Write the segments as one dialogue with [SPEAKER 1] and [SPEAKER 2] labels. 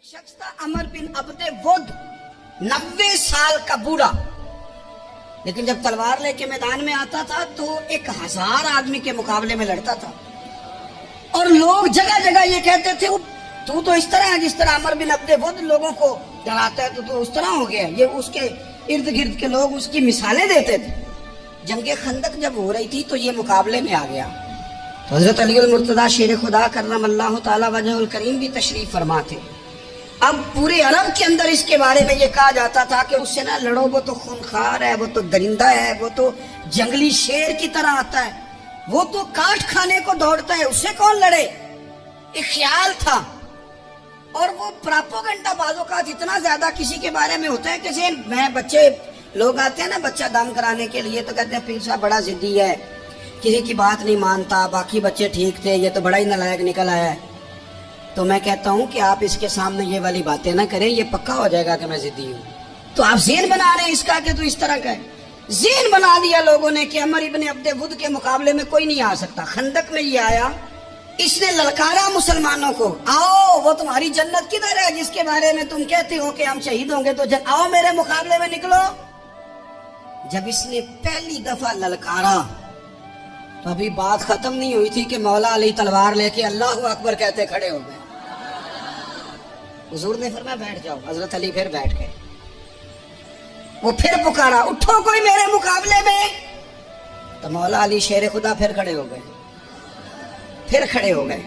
[SPEAKER 1] ایک شخص تھا عمر بن عبد ود 90 سال کا بوڑھا، لیکن جب تلوار لے کے میدان میں آتا تھا تو 1000 آدمی کے مقابلے میں لڑتا تھا، اور لوگ جگہ جگہ یہ کہتے تھے تو اس طرح ہے جس طرح عمر بن عبد ود لوگوں کو ڈراتا ہے، تو اس طرح ہو گیا۔ یہ اس کے ارد گرد کے لوگ اس کی مثالیں دیتے تھے۔ جنگ خندق جب ہو رہی تھی تو یہ مقابلے میں آ گیا، تو حضرت علی المرتضیٰ شیر خدا کرم اللہ تعالی وجہ الکریم بھی تشریف فرما تھے۔ اب پورے عرب کے اندر اس کے بارے میں یہ کہا جاتا تھا کہ اس سے نہ لڑو، وہ تو خونخوار ہے، وہ تو درندہ ہے، وہ تو جنگلی شیر کی طرح آتا ہے، وہ تو کاٹ کھانے کو دوڑتا ہے، اس سے کون لڑے۔ ایک خیال تھا، اور وہ پراپوگنڈا بازوں کا اتنا زیادہ کسی کے بارے میں ہوتا ہے کہ میں بچے لوگ آتے ہیں نا بچہ دم کرانے کے لیے، تو کہتے ہیں پیر صاحب بڑا ضدی ہے، کسی کی بات نہیں مانتا، باقی بچے ٹھیک تھے، یہ تو بڑا ہی نالائق نکل آیا ہے۔ تو میں کہتا ہوں کہ آپ اس کے سامنے یہ والی باتیں نہ کریں، یہ پکا ہو جائے گا کہ میں ضدی ہوں۔ تو آپ ذہن بنا رہے ہیں اس کا کہ تو اس طرح کا ہے۔ ذہن بنا دیا لوگوں نے کہ عمر ابن عبد ود کے مقابلے میں کوئی نہیں آ سکتا۔ خندق میں یہ آیا، اس نے للکارا مسلمانوں کو، آؤ وہ تمہاری جنت کدھر ہے جس کے بارے میں تم کہتے ہو کہ ہم شہید ہوں گے، تو آؤ میرے مقابلے میں نکلو۔ جب اس نے پہلی دفعہ للکارا تو ابھی بات ختم نہیں ہوئی تھی کہ مولا علی تلوار لے کے اللہ اکبر کہتے کھڑے ہو گئے۔ حضور نے فرمایا بیٹھ جاؤ، حضرت علی پھر بیٹھ گئے۔ وہ پھر پکارا اٹھو کوئی میرے مقابلے میں، تو مولا علی شیر خدا پھر کھڑے ہو گئے، پھر کھڑے ہو گئے۔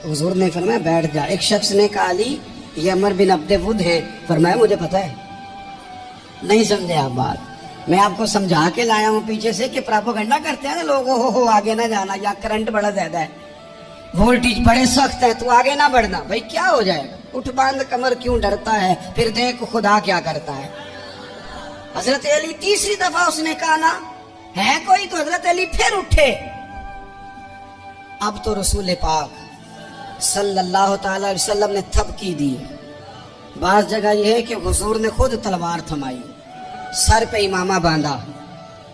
[SPEAKER 1] حضور نے فرمایا بیٹھ جا۔ ایک شخص نے کہا علی یہ عمر بن عبد ود ہے، فرمایا مجھے پتا ہے۔ نہیں سمجھے آپ بات، میں آپ کو سمجھا کے لایا ہوں پیچھے سے کہ پراپوگنڈا کرتے ہیں نا لوگ، ہو آگے نہ جانا، یا کرنٹ بڑا زیادہ ہے، وولٹیج بڑے سخت ہے، تو آگے نہ بڑھنا۔ بھائی کیا ہو جائے گا، اٹھ باندھ کمر کیوں ڈرتا ہے، پھر دیکھ خدا کیا کرتا ہے۔ حضرت علی تیسری دفعہ اس نے کہا نا ہے کوئی، تو حضرت علی پھر اٹھے۔ اب تو رسول پاک صلی اللہ تعالی علیہ وسلم نے تھپکی دی۔ بعض جگہ یہ ہے کہ حضور نے خود تلوار تھمائی، سر پہ امامہ باندھا،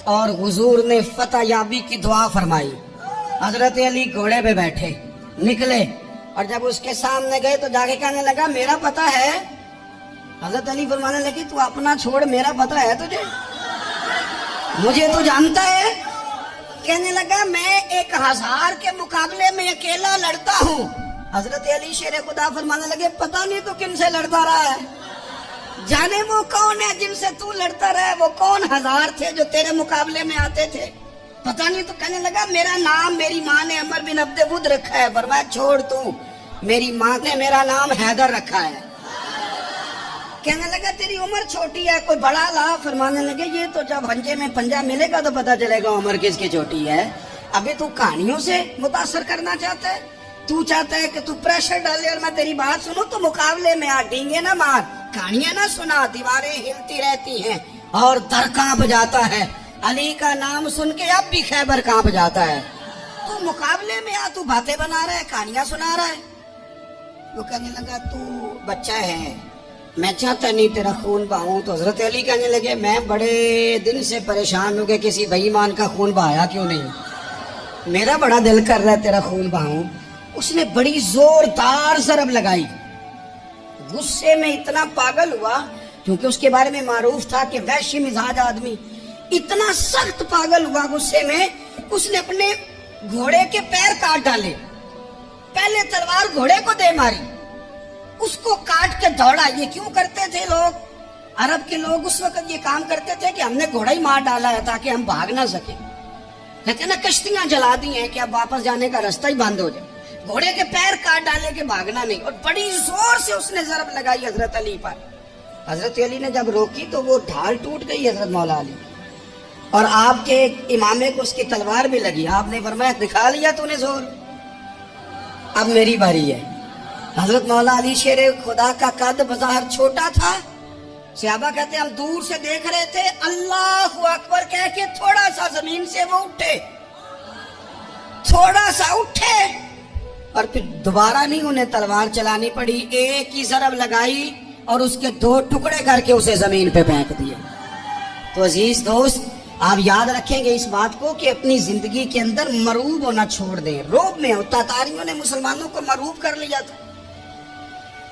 [SPEAKER 1] اور حضور نے فتح یابی کی دعا فرمائی۔ حضرت علی گھوڑے پہ بیٹھے نکلے، اور جب اس کے سامنے گئے تو جا کے کہنے لگا میرا پتہ ہے۔ حضرت علی فرمانے لگے تو اپنا چھوڑ، میرا پتہ ہے تجھے، مجھے تو جانتا ہے۔ کہنے لگا میں 1000 کے مقابلے میں اکیلا لڑتا ہوں۔ حضرت علی شیر خدا فرمانے لگے پتہ نہیں تو کن سے لڑتا رہا ہے، جانے وہ کون ہے جن سے تو لڑتا رہا ہے، وہ کون 1000 تھے جو تیرے مقابلے میں آتے تھے، پتہ نہیں۔ تو کہنے لگا میرا نام میری ماں نے عمر بن عبد ود رکھا ہے۔ فرمایا چھوڑ تو، میری ماں نے میرا نام حیدر رکھا ہے۔ کہنے لگا تیری عمر چھوٹی ہے، کوئی بڑا لا۔ فرمانے لگے یہ تو جب پنجے میں پنجہ ملے گا تو پتہ چلے گا عمر کس کی چھوٹی ہے۔ ابھی تو کہانیوں سے متاثر کرنا چاہتا ہے، تو چاہتا ہے کہ تو پریشر ڈالے اور میں تیری بات سنوں، تو مقابلے میں آ ڈینگے نہ مار، کہانیاں نہ سنا، دیواریں ہلتی رہتی ہیں اور در کانپ جاتا ہے۔ علی کا نام سن کے اب بھی خیبر کانپ جاتا ہے۔ تو مقابلے میں آ، تو باتیں بنا رہا ہے، کہانیاں سنا رہا ہے۔ وہ کہنے لگا تو بچہ ہے، میں چاہتا نہیں تیرا خون بہاؤں۔ تو حضرت علی کہنے لگے میں بڑے دن سے پریشان ہوں کہ کسی بے ایمان کا خون بہایا کیوں نہیں، میرا بڑا دل کر رہا ہے تیرا خون بہاؤں۔ اس نے بڑی زوردار ضرب لگائی، غصے میں اتنا پاگل ہوا، کیونکہ اس کے بارے میں معروف تھا کہ وحشی مزاج آدمی، اتنا سخت پاگل ہوا غصے میں، اس نے اپنے گھوڑے کے پیر کاٹ ڈالے۔ پہلے تلوار گھوڑے کو دے ماری، اس کو کاٹ کے دوڑا۔ یہ کیوں کرتے تھے لوگ، عرب کے لوگ اس وقت یہ کام کرتے تھے کہ ہم نے گھوڑا ہی مار ڈالا ہے تاکہ ہم بھاگ نہ سکیں۔ کہتے ہیں نا کشتیاں جلا دی ہیں کہ اب واپس جانے کا راستہ ہی بند ہو جائے، گھوڑے کے پیر کاٹ ڈالے کہ بھاگنا نہیں۔ اور بڑی زور سے اس نے ضرب لگائی حضرت علی پر۔ حضرت علی نے جب روکی تو وہ ڈھال ٹوٹ گئی حضرت مولا علی، اور آپ کے امامے کو اس کی تلوار بھی لگی۔ آپ نے فرمایا دکھا لیا تو نے زور، اب میری باری ہے۔ حضرت مولا علی شیر خدا کا قد بظاہر چھوٹا تھا، صحابہ کہتے ہیں ہم دور سے دیکھ رہے تھے، اللہ اکبر کہہ کے تھوڑا سا زمین سے وہ اٹھے، تھوڑا سا اٹھے، اور پھر دوبارہ نہیں انہیں تلوار چلانی پڑی، ایک ہی ضرب لگائی اور اس کے 2 ٹکڑے کر کے اسے زمین پہ پھینک دیے۔ تو عزیز دوست آپ یاد رکھیں گے اس بات کو کہ اپنی زندگی کے اندر مرعوب ہونا چھوڑ دیں۔ روب میں ہو، تاتاریوں نے مسلمانوں کو مرعوب کر لیا تھا،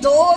[SPEAKER 1] 2